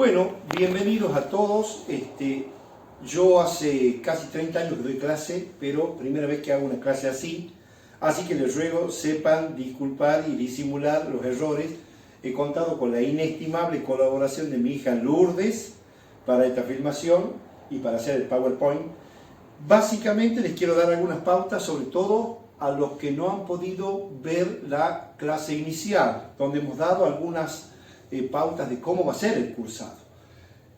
Bueno, bienvenidos a todos. Yo hace casi 30 años que doy clase, pero primera vez que hago una clase así que les ruego sepan disculpar y disimular los errores. He contado con la inestimable colaboración de mi hija Lourdes para esta filmación y para hacer el PowerPoint. Básicamente les quiero dar algunas pautas, sobre todo a los que no han podido ver la clase inicial, donde hemos dado algunas pautas de cómo va a ser el cursado.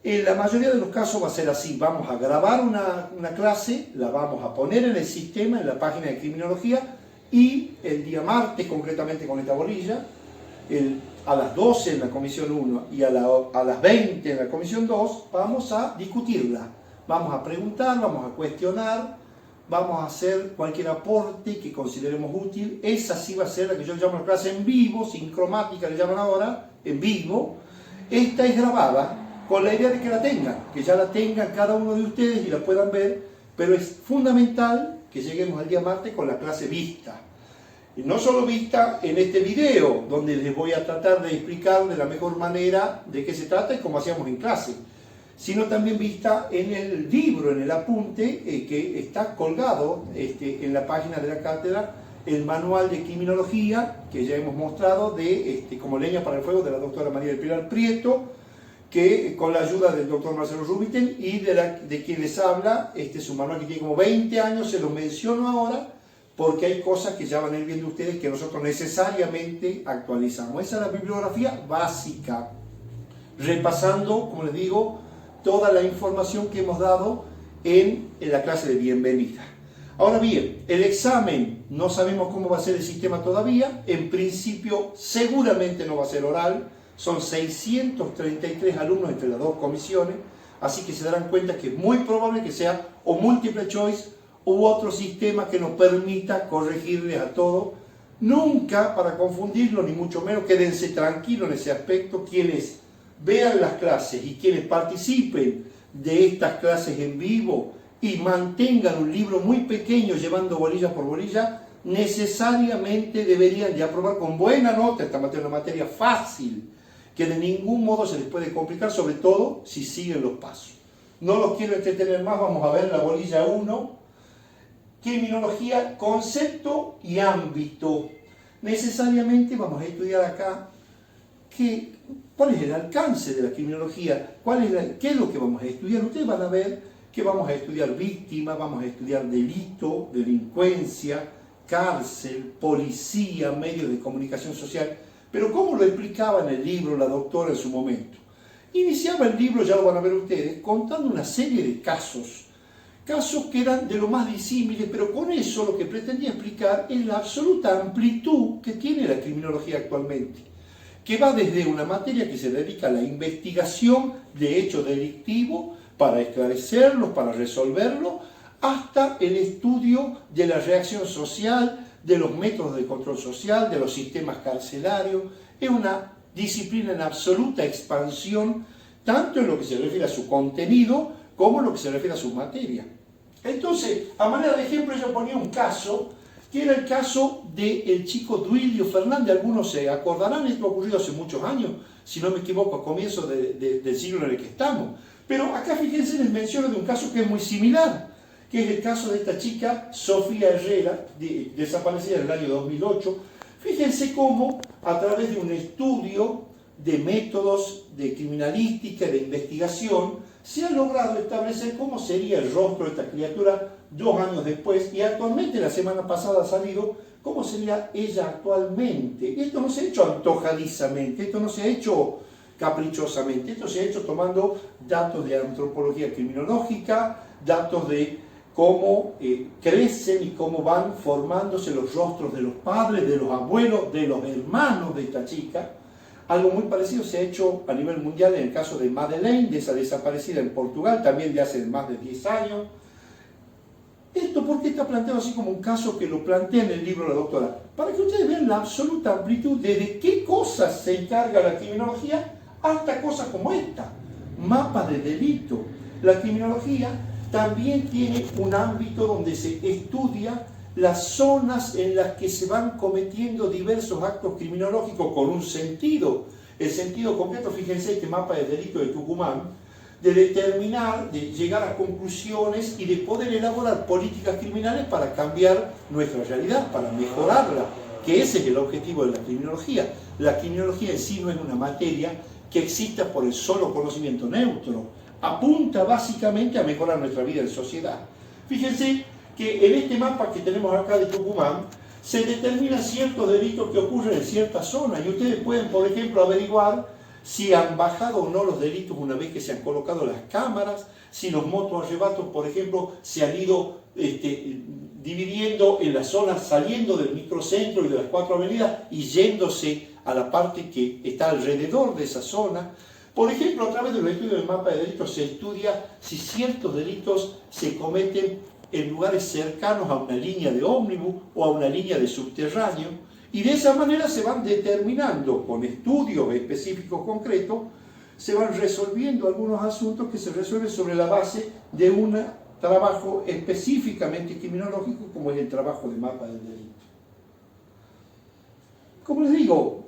En la mayoría de los casos va a ser así: vamos a grabar una clase, la vamos a poner en el sistema, en la página de criminología, y el día martes, concretamente con esta bolilla, a las 12 en la comisión 1 y a las 20 en la comisión 2, vamos a discutirla, vamos a preguntar, vamos a cuestionar, vamos a hacer cualquier aporte que consideremos útil. Esa sí va a ser la que yo llamo la clase en vivo, sin cromática le llaman ahora, en vivo. Esta es grabada con la idea de que la tengan, que ya la tengan cada uno de ustedes y la puedan ver, pero es fundamental que lleguemos al día martes con la clase vista. Y no solo vista en este video, donde les voy a tratar de explicar de la mejor manera de qué se trata y cómo hacíamos en clase, sino también vista en el libro, en el apunte que está colgado en la página de la cátedra, el manual de criminología que ya hemos mostrado de como leña para el fuego, de la doctora María del Pilar Prieto, que con la ayuda del doctor Marcelo Rubiten y de quien les habla. Este es un manual que tiene como 20 años, se lo menciono ahora porque hay cosas que ya van a ir viendo ustedes que nosotros necesariamente actualizamos. Esa es la bibliografía básica, repasando, como les digo, toda la información que hemos dado en la clase de bienvenida. Ahora bien, el examen, no sabemos cómo va a ser el sistema todavía. En principio, seguramente no va a ser oral. Son 633 alumnos entre las dos comisiones, así que se darán cuenta que es muy probable que sea o múltiple choice u otro sistema que nos permita corregirles a todos. Nunca para confundirlo, ni mucho menos. Quédense tranquilos en ese aspecto. Quienes vean las clases y quienes participen de estas clases en vivo y mantengan un libro muy pequeño llevando bolilla por bolilla, necesariamente deberían de aprobar con buena nota esta materia, una materia fácil, que de ningún modo se les puede complicar, sobre todo si siguen los pasos. No los quiero entretener más, vamos a ver la bolilla 1, criminología, concepto y ámbito. Necesariamente vamos a estudiar acá cuál es el alcance de la criminología, qué es lo que vamos a estudiar. Ustedes van a ver que vamos a estudiar víctima, vamos a estudiar delito, delincuencia, cárcel, policía, medios de comunicación social. Pero ¿cómo lo explicaba en el libro la doctora en su momento? Iniciaba el libro, ya lo van a ver ustedes, contando una serie de casos que eran de lo más disímiles, pero con eso lo que pretendía explicar es la absoluta amplitud que tiene la criminología actualmente, que va desde una materia que se dedica a la investigación de hechos delictivos para esclarecerlos, para resolverlos, hasta el estudio de la reacción social, de los métodos de control social, de los sistemas carcelarios. Es una disciplina en absoluta expansión, tanto en lo que se refiere a su contenido como en lo que se refiere a su materia. Entonces, a manera de ejemplo, yo ponía un caso, que era el caso del chico Duilio Fernández. Algunos se acordarán, esto ha ocurrido hace muchos años, si no me equivoco, a comienzos del siglo en el que estamos. Pero acá fíjense, les menciono de un caso que es muy similar, que es el caso de esta chica Sofía Herrera, desaparecida en el año 2008. Fíjense cómo, a través de un estudio de métodos de criminalística, de investigación, se ha logrado establecer cómo sería el rostro de esta criatura 2 años después, y actualmente, la semana pasada ha salido, cómo sería ella actualmente. Esto no se ha hecho antojadizamente, esto no se ha hecho caprichosamente, esto se ha hecho tomando datos de antropología criminológica, datos de cómo crecen y cómo van formándose los rostros de los padres, de los abuelos, de los hermanos de esta chica. Algo muy parecido se ha hecho a nivel mundial en el caso de Madeleine, de esa desaparecida en Portugal, también de hace más de 10 años. ¿Esto por qué está planteado así como un caso que lo plantea en el libro la doctora? Para que ustedes vean la absoluta amplitud, desde qué cosas se encarga la criminología hasta cosas como esta, mapas de delito. La criminología también tiene un ámbito donde se estudia las zonas en las que se van cometiendo diversos actos criminológicos con un sentido. el sentido completo, fíjense este mapa de delito de Tucumán, de determinar, de llegar a conclusiones y de poder elaborar políticas criminales para cambiar nuestra realidad, para mejorarla, que ese es el objetivo de la criminología. La criminología en sí no es una materia que exista por el solo conocimiento neutro, apunta básicamente a mejorar nuestra vida en sociedad. Fíjense que en este mapa que tenemos acá de Tucumán, se determinan ciertos delitos que ocurren en ciertas zonas y ustedes pueden, por ejemplo, averiguar si han bajado o no los delitos una vez que se han colocado las cámaras, si los motoarrebatos, por ejemplo, se han ido dividiendo en las zonas, saliendo del microcentro y de las 4 avenidas y yéndose a la parte que está alrededor de esa zona. Por ejemplo, a través de los estudios del mapa de delitos se estudia si ciertos delitos se cometen en lugares cercanos a una línea de ómnibus o a una línea de subterráneo, y de esa manera se van determinando, con estudios específicos concretos, se van resolviendo algunos asuntos que se resuelven sobre la base de un trabajo específicamente criminológico, como es el trabajo de mapa del delito. Como les digo,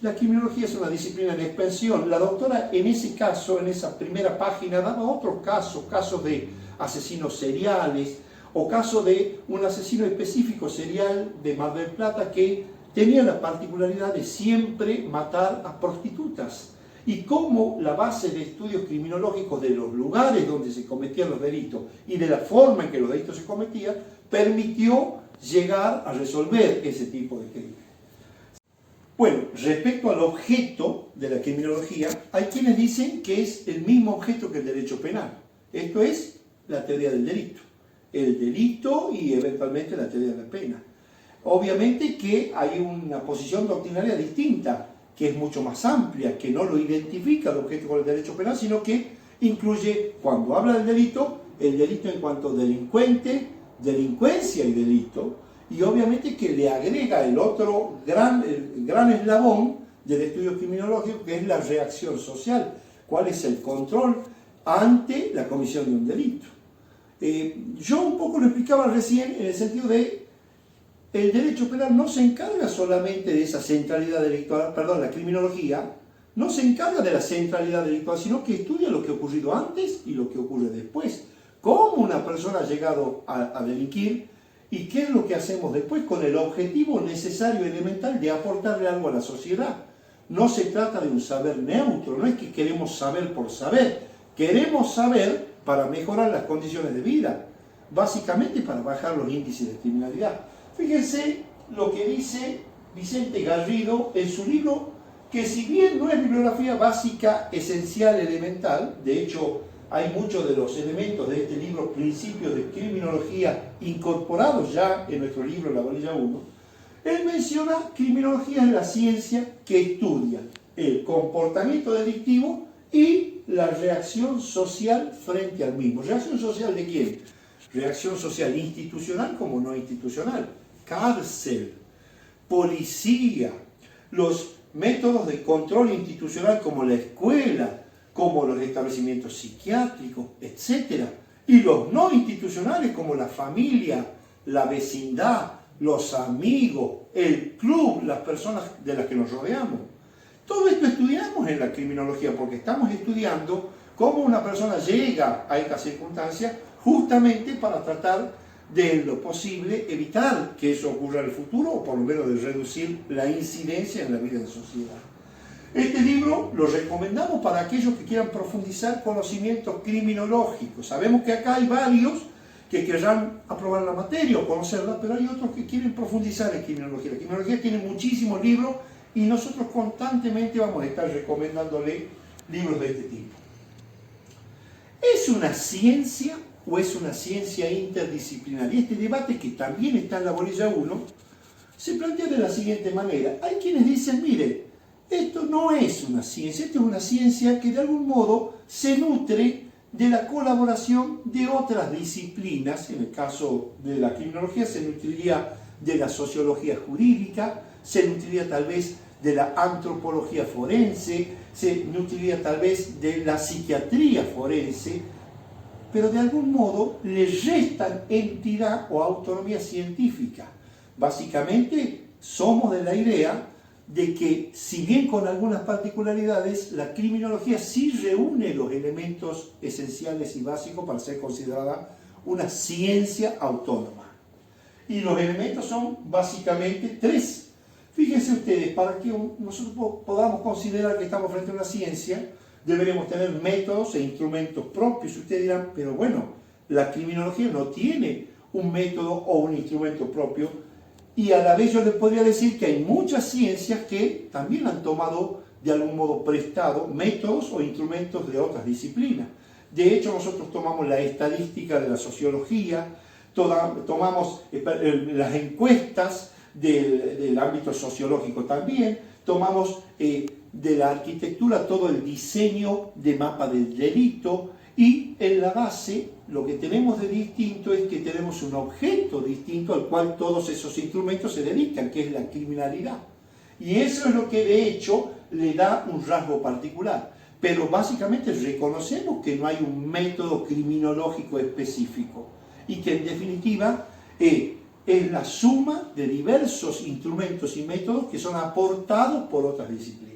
la criminología es una disciplina en expansión. La doctora en ese caso, en esa primera página, daba otros casos de asesinos seriales o casos de un asesino específico serial de Mar del Plata que tenía la particularidad de siempre matar a prostitutas, y cómo la base de estudios criminológicos de los lugares donde se cometían los delitos y de la forma en que los delitos se cometían permitió llegar a resolver ese tipo de crímenes. Bueno, respecto al objeto de la criminología, hay quienes dicen que es el mismo objeto que el derecho penal. Esto es la teoría del delito. El delito y eventualmente la teoría de la pena. Obviamente que hay una posición doctrinaria distinta, que es mucho más amplia, que no lo identifica el objeto con el derecho penal, sino que incluye, cuando habla del delito, el delito en cuanto delincuente, delincuencia y delito, y obviamente que le agrega el otro gran eslabón del estudio criminológico, que es la reacción social. ¿Cuál es el control ante la comisión de un delito? Yo un poco lo explicaba recién en el sentido de el derecho penal no se encarga solamente de esa centralidad delictual, perdón, la criminología no se encarga de la centralidad delictual, sino que estudia lo que ha ocurrido antes y lo que ocurre después. Cómo una persona ha llegado a delinquir y qué es lo que hacemos después con el objetivo necesario y elemental de aportarle algo a la sociedad. No se trata de un saber neutro, no es que queremos saber por saber, queremos saber para mejorar las condiciones de vida, básicamente para bajar los índices de criminalidad. Fíjense lo que dice Vicente Garrido en su libro, que si bien no es bibliografía básica, esencial, elemental, de hecho hay muchos de los elementos de este libro, Principios de Criminología, incorporados ya en nuestro libro La Bolilla 1, él menciona criminología es la ciencia que estudia el comportamiento delictivo y la reacción social frente al mismo. ¿Reacción social de quién? Reacción social institucional como no institucional. Cárcel, policía, los métodos de control institucional como la escuela, como los establecimientos psiquiátricos, etc. Y los no institucionales como la familia, la vecindad, los amigos, el club, las personas de las que nos rodeamos. Todo esto estudiamos en la criminología porque estamos estudiando cómo una persona llega a esta circunstancia justamente para tratar de en lo posible evitar que eso ocurra en el futuro o por lo menos de reducir la incidencia en la vida en sociedad. Este libro lo recomendamos para aquellos que quieran profundizar conocimientos criminológicos. Sabemos que acá hay varios que querrán aprobar la materia o conocerla, pero hay otros que quieren profundizar en criminología. La criminología tiene muchísimos libros y nosotros constantemente vamos a estar recomendándole libros de este tipo. ¿Es una ciencia o es una ciencia interdisciplinar? Y este debate, que también está en la bolilla 1, se plantea de la siguiente manera. Hay quienes dicen, mire, esto no es una ciencia, esto es una ciencia que de algún modo se nutre de la colaboración de otras disciplinas. En el caso de la criminología se nutriría de la sociología jurídica, se nutriría tal vez de la antropología forense, se nutriría tal vez de la psiquiatría forense, pero de algún modo le restan entidad o autonomía científica. Básicamente somos de la idea de que, si bien con algunas particularidades, la criminología sí reúne los elementos esenciales y básicos para ser considerada una ciencia autónoma. Y los elementos son básicamente tres. Fíjense ustedes, para que nosotros podamos considerar que estamos frente a una ciencia, deberemos tener métodos e instrumentos propios. Ustedes dirán, pero bueno, la criminología no tiene un método o un instrumento propio. Y a la vez yo les podría decir que hay muchas ciencias que también han tomado de algún modo prestado métodos o instrumentos de otras disciplinas. De hecho, nosotros tomamos la estadística de la sociología, tomamos las encuestas del ámbito sociológico también, tomamos de la arquitectura todo el diseño de mapa del delito, y en la base lo que tenemos de distinto es que tenemos un objeto distinto al cual todos esos instrumentos se dedican, que es la criminalidad. Y eso es lo que de hecho le da un rasgo particular. Pero básicamente reconocemos que no hay un método criminológico específico y que en definitiva es la suma de diversos instrumentos y métodos que son aportados por otras disciplinas.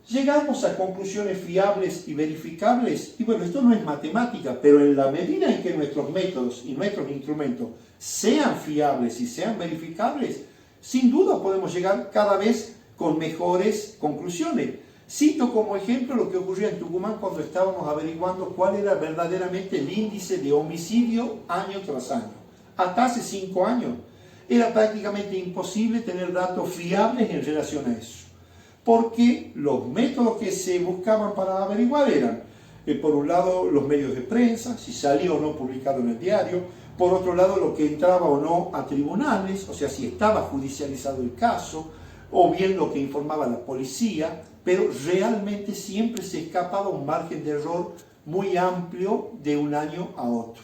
Llegamos a conclusiones fiables y verificables, y bueno, esto no es matemática, pero en la medida en que nuestros métodos y nuestros instrumentos sean fiables y sean verificables, sin duda podemos llegar cada vez con mejores conclusiones. Cito como ejemplo lo que ocurría en Tucumán cuando estábamos averiguando cuál era verdaderamente el índice de homicidio año tras año. Hasta hace 5 años era prácticamente imposible tener datos fiables en relación a eso, porque los métodos que se buscaban para averiguar eran, por un lado, los medios de prensa, si salía o no publicado en el diario; por otro lado, lo que entraba o no a tribunales, o sea, si estaba judicializado el caso, o bien lo que informaba la policía, pero realmente siempre se escapaba un margen de error muy amplio de un año a otro.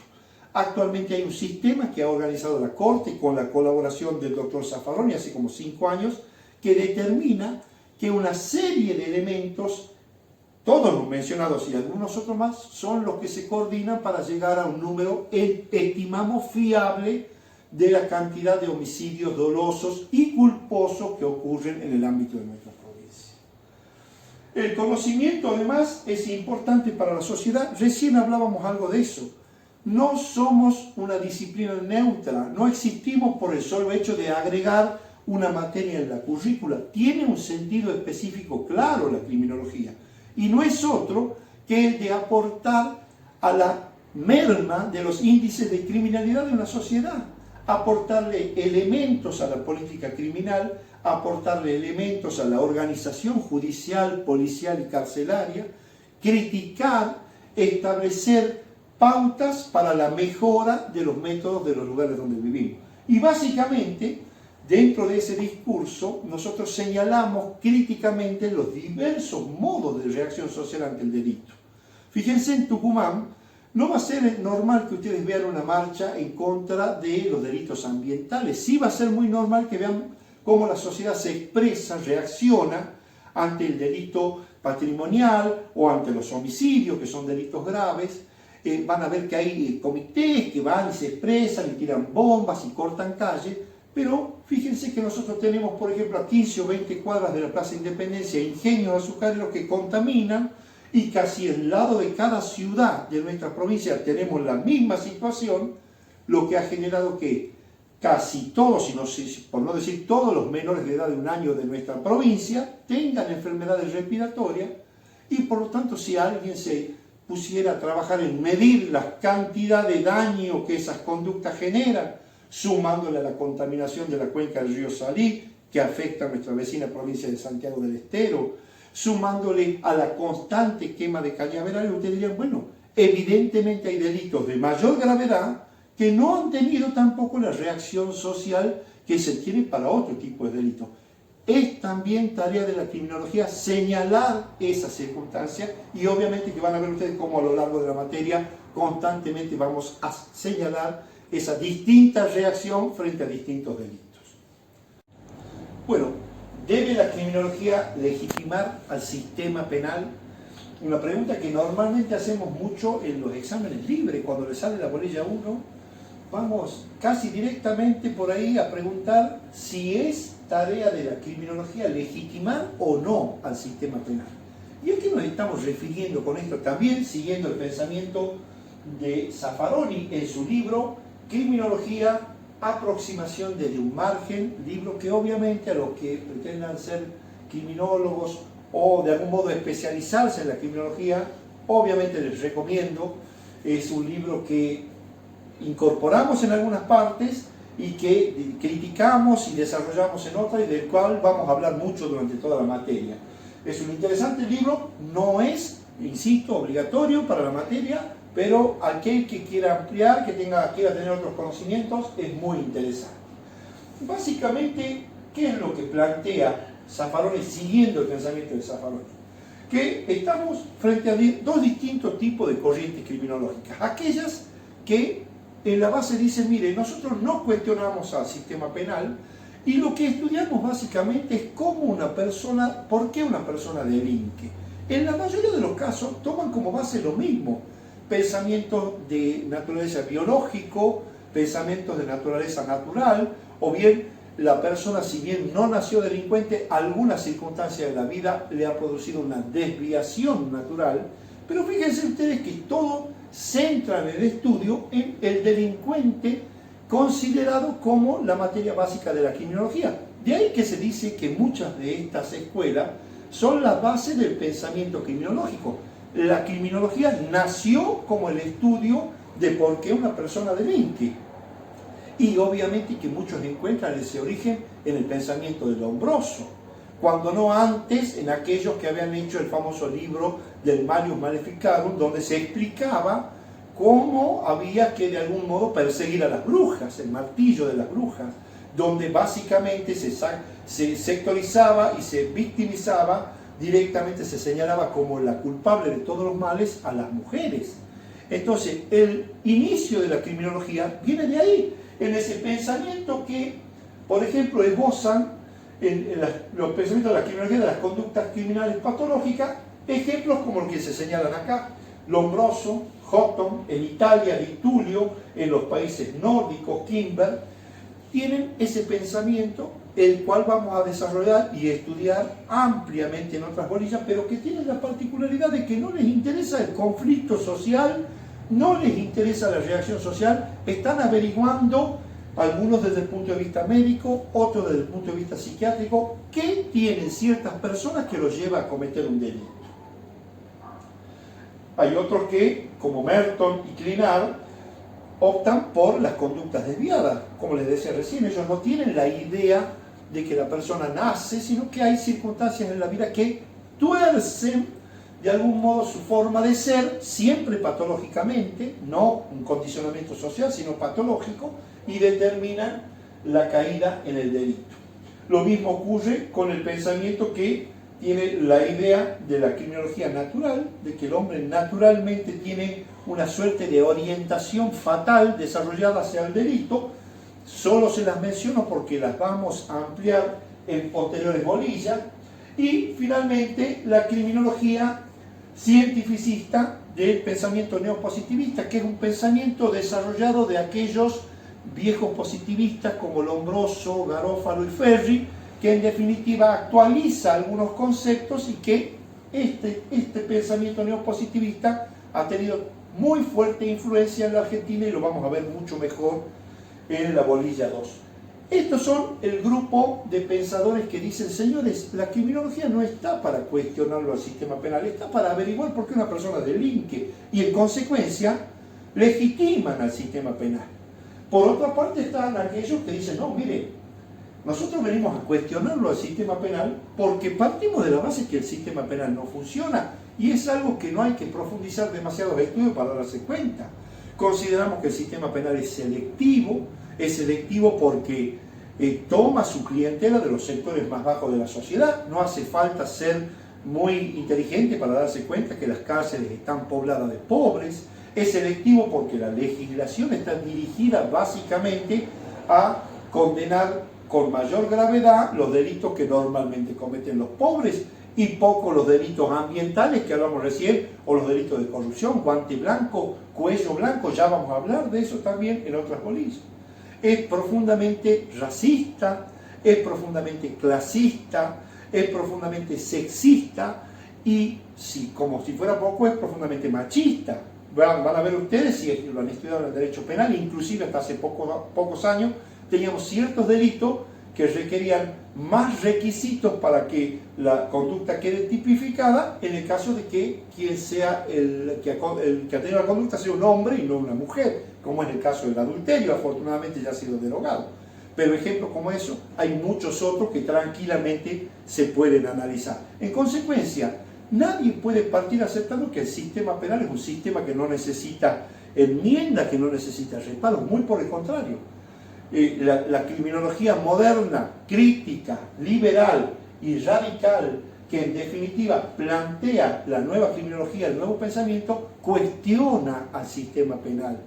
Actualmente hay un sistema que ha organizado la Corte con la colaboración del doctor Zaffaroni hace como 5 años, que determina que una serie de elementos, todos los mencionados y algunos otros más, son los que se coordinan para llegar a un número, estimamos, fiable de la cantidad de homicidios dolosos y culposos que ocurren en el ámbito de nuestra provincia. El conocimiento, además, es importante para la sociedad. Recién hablábamos algo de eso. No somos una disciplina neutra, no existimos por el solo hecho de agregar una materia en la currícula. Tiene un sentido específico claro la criminología, y no es otro que el de aportar a la merma de los índices de criminalidad de una sociedad, aportarle elementos a la política criminal, aportarle elementos a la organización judicial, policial y carcelaria, criticar, establecer pautas para la mejora de los métodos de los lugares donde vivimos. Y básicamente, dentro de ese discurso, nosotros señalamos críticamente los diversos modos de reacción social ante el delito. Fíjense, en Tucumán no va a ser normal que ustedes vean una marcha en contra de los delitos ambientales. Sí va a ser muy normal que vean cómo la sociedad se expresa, reacciona ante el delito patrimonial o ante los homicidios, que son delitos graves. Van a ver que hay comités que van y se expresan y tiran bombas y cortan calles. Pero fíjense que nosotros tenemos, por ejemplo, a 15 o 20 cuadras de la Plaza Independencia, ingenios azucareros que contaminan, y casi al lado de cada ciudad de nuestra provincia tenemos la misma situación, lo que ha generado que casi todos, por no decir todos los menores de edad de 1 año de nuestra provincia tengan enfermedades respiratorias, y por lo tanto, si alguien se pusiera a trabajar en medir la cantidad de daño que esas conductas generan, sumándole a la contaminación de la cuenca del río Salí, que afecta a nuestra vecina provincia de Santiago del Estero, sumándole a la constante quema de cañaverales, ustedes dirían, bueno, evidentemente hay delitos de mayor gravedad que no han tenido tampoco la reacción social que se tiene para otro tipo de delitos. Es también tarea de la criminología señalar esas circunstancias, y obviamente que van a ver ustedes cómo a lo largo de la materia constantemente vamos a señalar esa distinta reacción frente a distintos delitos. Bueno, ¿debe la criminología legitimar al sistema penal? Una pregunta que normalmente hacemos mucho en los exámenes libres. Cuando le sale la bolilla 1, vamos casi directamente por ahí a preguntar si es tarea de la criminología legitimar o no al sistema penal. ¿Y a qué nos estamos refiriendo con esto? También siguiendo el pensamiento de Zaffaroni en su libro Criminología, aproximación desde un margen, libro que obviamente a los que pretendan ser criminólogos o de algún modo especializarse en la criminología, obviamente les recomiendo. Es un libro que incorporamos en algunas partes y que criticamos y desarrollamos en otras, y del cual vamos a hablar mucho durante toda la materia. Es un interesante libro, no es, insisto, obligatorio para la materia, pero aquel que quiera ampliar, quiera tener otros conocimientos, es muy interesante. Básicamente, ¿qué es lo que plantea Zaffaroni siguiendo el pensamiento de Zaffaroni? Que estamos frente a dos distintos tipos de corrientes criminológicas. Aquellas que en la base dicen, mire, nosotros no cuestionamos al sistema penal y lo que estudiamos básicamente es cómo una persona, por qué una persona delinque. En la mayoría de los casos toman como base lo mismo: pensamientos de naturaleza biológico, pensamientos de naturaleza natural, o bien la persona, si bien no nació delincuente, alguna circunstancia de la vida le ha producido una desviación natural. Pero fíjense ustedes que todo centra en el estudio en el delincuente considerado como la materia básica de la criminología. De ahí que se dice que muchas de estas escuelas son la base del pensamiento criminológico. La criminología nació como el estudio de por qué una persona delinque. Y obviamente que muchos encuentran ese origen en el pensamiento de Lombroso, cuando no antes en aquellos que habían hecho el famoso libro del Malleus Maleficarum, donde se explicaba cómo había que de algún modo perseguir a las brujas, el martillo de las brujas, donde básicamente se sectorizaba y se victimizaba, directamente se señalaba como la culpable de todos los males a las mujeres. Entonces, el inicio de la criminología viene de ahí, en ese pensamiento que, por ejemplo, esbozan los pensamientos de la criminología de las conductas criminales patológicas, ejemplos como los que se señalan acá: Lombroso, Houghton, en Italia, Di Tullio, en los países nórdicos, Kimber, tienen ese pensamiento, el cual vamos a desarrollar y estudiar ampliamente en otras bolillas, pero que tienen la particularidad de que no les interesa el conflicto social, no les interesa la reacción social, están averiguando, algunos desde el punto de vista médico, otros desde el punto de vista psiquiátrico, qué tienen ciertas personas que los lleva a cometer un delito. Hay otros que, como Merton y Clinard, optan por las conductas desviadas. Como les decía recién, ellos no tienen la idea de que la persona nace, sino que hay circunstancias en la vida que tuercen de algún modo su forma de ser, siempre patológicamente, no un condicionamiento social, sino patológico, y determinan la caída en el delito. Lo mismo ocurre con el pensamiento que tiene la idea de la criminología natural, de que el hombre naturalmente tiene una suerte de orientación fatal desarrollada hacia el delito. Solo se las menciono porque las vamos a ampliar en posteriores bolillas. Y finalmente la criminología cientificista del pensamiento neopositivista, que es un pensamiento desarrollado de aquellos viejos positivistas como Lombroso, Garófalo y Ferri, que en definitiva actualiza algunos conceptos, y que este pensamiento neopositivista ha tenido muy fuerte influencia en la Argentina, y lo vamos a ver mucho mejor en la bolilla 2. Estos son el grupo de pensadores que dicen: señores, la criminología no está para cuestionarlo al sistema penal, está para averiguar por qué una persona delinque, y en consecuencia legitiman al sistema penal. Por otra parte están aquellos que dicen: no, mire, nosotros venimos a cuestionarlo al sistema penal porque partimos de la base que el sistema penal no funciona, y es algo que no hay que profundizar demasiados estudios para darse cuenta. Consideramos que el sistema penal es selectivo porque toma su clientela de los sectores más bajos de la sociedad. No hace falta ser muy inteligente para darse cuenta que las cárceles están pobladas de pobres. Es selectivo porque la legislación está dirigida básicamente a condenar con mayor gravedad los delitos que normalmente cometen los pobres, y poco los delitos ambientales que hablamos recién, o los delitos de corrupción, guante blanco, cuello blanco. Ya vamos a hablar de eso también en otras bolillas. Es profundamente racista, es profundamente clasista, es profundamente sexista y, como si fuera poco, es profundamente machista. Van a ver ustedes, si lo han estudiado en el derecho penal, inclusive hasta hace pocos años, teníamos ciertos delitos que requerían más requisitos para que la conducta quede tipificada en el caso de que quien sea el que ha tenido la conducta sea un hombre y no una mujer, como es el caso del adulterio, afortunadamente ya ha sido derogado. Pero ejemplos como eso, hay muchos otros que tranquilamente se pueden analizar. En consecuencia, nadie puede partir aceptando que el sistema penal es un sistema que no necesita enmienda, que no necesita reparos, muy por el contrario. La criminología moderna, crítica, liberal y radical, que en definitiva plantea la nueva criminología, el nuevo pensamiento, cuestiona al sistema penal.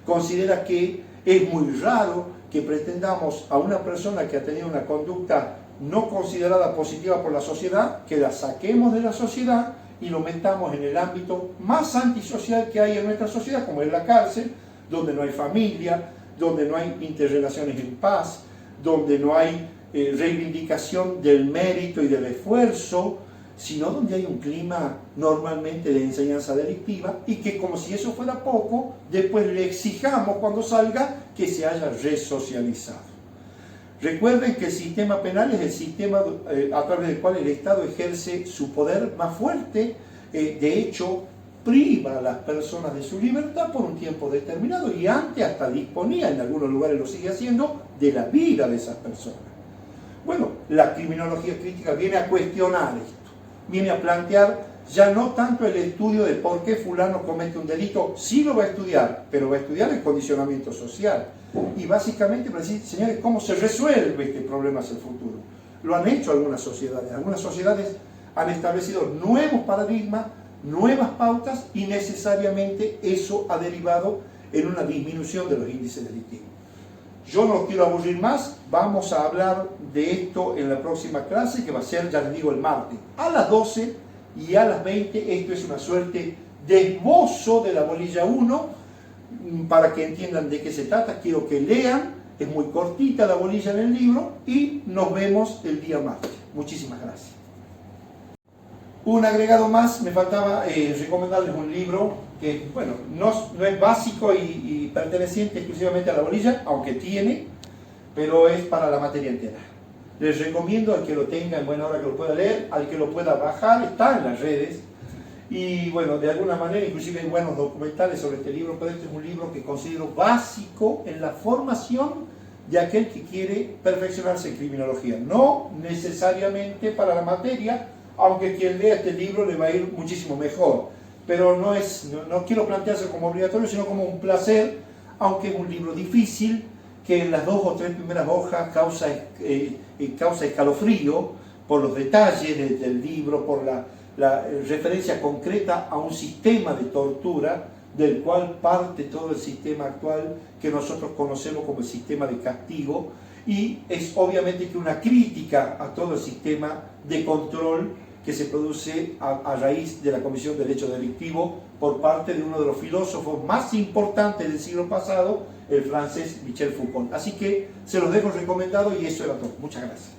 Considera que es muy raro que pretendamos a una persona que ha tenido una conducta no considerada positiva por la sociedad, que la saquemos de la sociedad y lo metamos en el ámbito más antisocial que hay en nuestra sociedad, como es la cárcel, donde no hay familia, donde no hay interrelaciones en paz, donde no hay reivindicación del mérito y del esfuerzo, sino donde hay un clima normalmente de enseñanza delictiva y que, como si eso fuera poco, después le exijamos cuando salga que se haya resocializado. Recuerden que el sistema penal es el sistema a través del cual el Estado ejerce su poder más fuerte, de hecho priva a las personas de su libertad por un tiempo determinado y antes hasta disponía, en algunos lugares lo sigue haciendo, de la vida de esas personas. Bueno, la criminología crítica viene a cuestionar esto, viene a plantear ya no tanto el estudio de por qué fulano comete un delito, sí lo va a estudiar, pero va a estudiar el condicionamiento social y básicamente para decir, señores, ¿cómo se resuelve este problema hacia el futuro? Lo han hecho algunas sociedades han establecido nuevos paradigmas, nuevas pautas y necesariamente eso ha derivado en una disminución de los índices delictivos. Yo no los quiero aburrir más, vamos a hablar de esto en la próxima clase que va a ser, ya les digo, el martes a las 12 y a las 20. Esto es una suerte de esbozo de la bolilla 1 para que entiendan de qué se trata. Quiero que lean, es muy cortita la bolilla en el libro y nos vemos el día martes. Muchísimas gracias. Un agregado más, me faltaba recomendarles un libro que, bueno, no es básico y perteneciente exclusivamente a la bolilla, aunque tiene, pero es para la materia entera. Les recomiendo al que lo tenga en buena hora que lo pueda leer, al que lo pueda bajar, está en las redes, y bueno, de alguna manera, inclusive hay buenos documentales sobre este libro, pero este es un libro que considero básico en la formación de aquel que quiere perfeccionarse en criminología, no necesariamente para la materia, aunque quien lea este libro le va a ir muchísimo mejor, pero no quiero plantearse como obligatorio, sino como un placer, aunque es un libro difícil, que en las 2 o 3 primeras hojas causa escalofrío por los detalles del libro, por la referencia concreta a un sistema de tortura del cual parte todo el sistema actual que nosotros conocemos como el sistema de castigo, y es obviamente que una crítica a todo el sistema de control que se produce a raíz de la comisión del hecho delictivo por parte de uno de los filósofos más importantes del siglo pasado, el francés Michel Foucault. Así que se los dejo recomendado y eso era todo. Muchas gracias.